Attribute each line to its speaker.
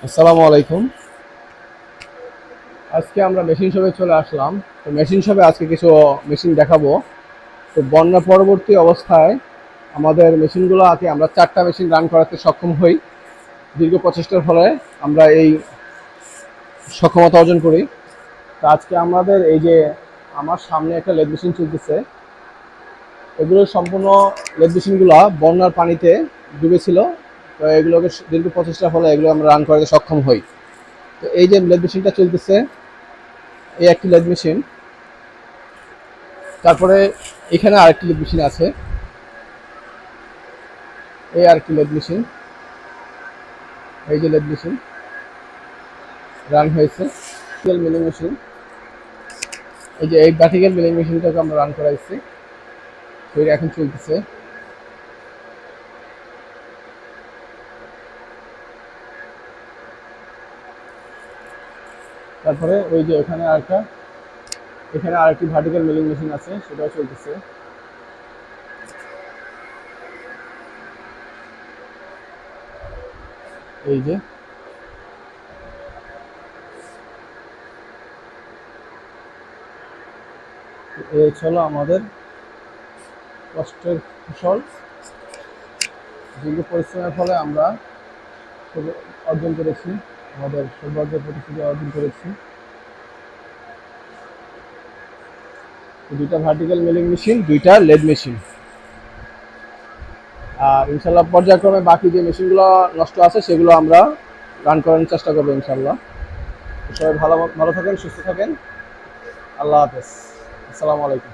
Speaker 1: আসসালামু আলাইকুম। আজকে আমরা মেশিন শপে চলে আসলাম। তো মেশিন শপে আজকে কিছু মেশিন দেখাবো। তো বন্যা পরবর্তী অবস্থায় আমাদের মেশিনগুলো আগে আমরা 4টা মেশিন রান করাতে সক্ষম হই। দীর্ঘ প্রচেষ্টার ফলে আমরা এই সক্ষমতা অর্জন করি। তো আজকে আমাদের এই যে আমার সামনে একটা লেদ মেশিন চলতেছে, এগুলো সম্পূর্ণ লেদ মেশিনগুলো বন্যার পানিতে ডুবেছিল। তো এগুলোকে দীর্ঘ প্রচেষ্টার ফলে এগুলো আমরা রান করাতে সক্ষম হই। তো এই যে লেদ মেশিনটা চলতেছে, এই একটি লেদ মেশিন। তারপরে এখানে আরেকটি লেদ মেশিন আছে, এই আরেকটি লেদ মেশিন। এই যে লেদ মেশিন রান হয়েছে। মিলিং মেশিন, এই যে এই ভার্টিক্যাল মিলিং মেশিনটাকে আমরা রান করাইছি, তো এটা এখন চলতেছে। তারপরে ওই যে এখানে আরেকটি ভার্টিক্যাল মিলিং মেশিন আছে, সেটাও চলতেছে। এই যে এই হলো আমাদের কষ্টের ফসল। দীর্ঘ পরিশ্রমের ফলে আমরা অর্জন করেছি, আমাদের সৌভাগ্যের প্রতিশ্রুতি অর্জন করেছি। দুইটা ভার্টিক্যাল মিলিং মেশিন, দুইটা লেদ মেশিন। আর ইনশাল্লাহ পর্যায়ক্রমে বাকি যে মেশিনগুলো নষ্ট আছে সেগুলো আমরা রান করানোর চেষ্টা করবো ইনশাল্লাহ। সবাই ভালো ভালো থাকেন, সুস্থ থাকেন। আল্লাহ হাফেজ। আসসালামু আলাইকুম।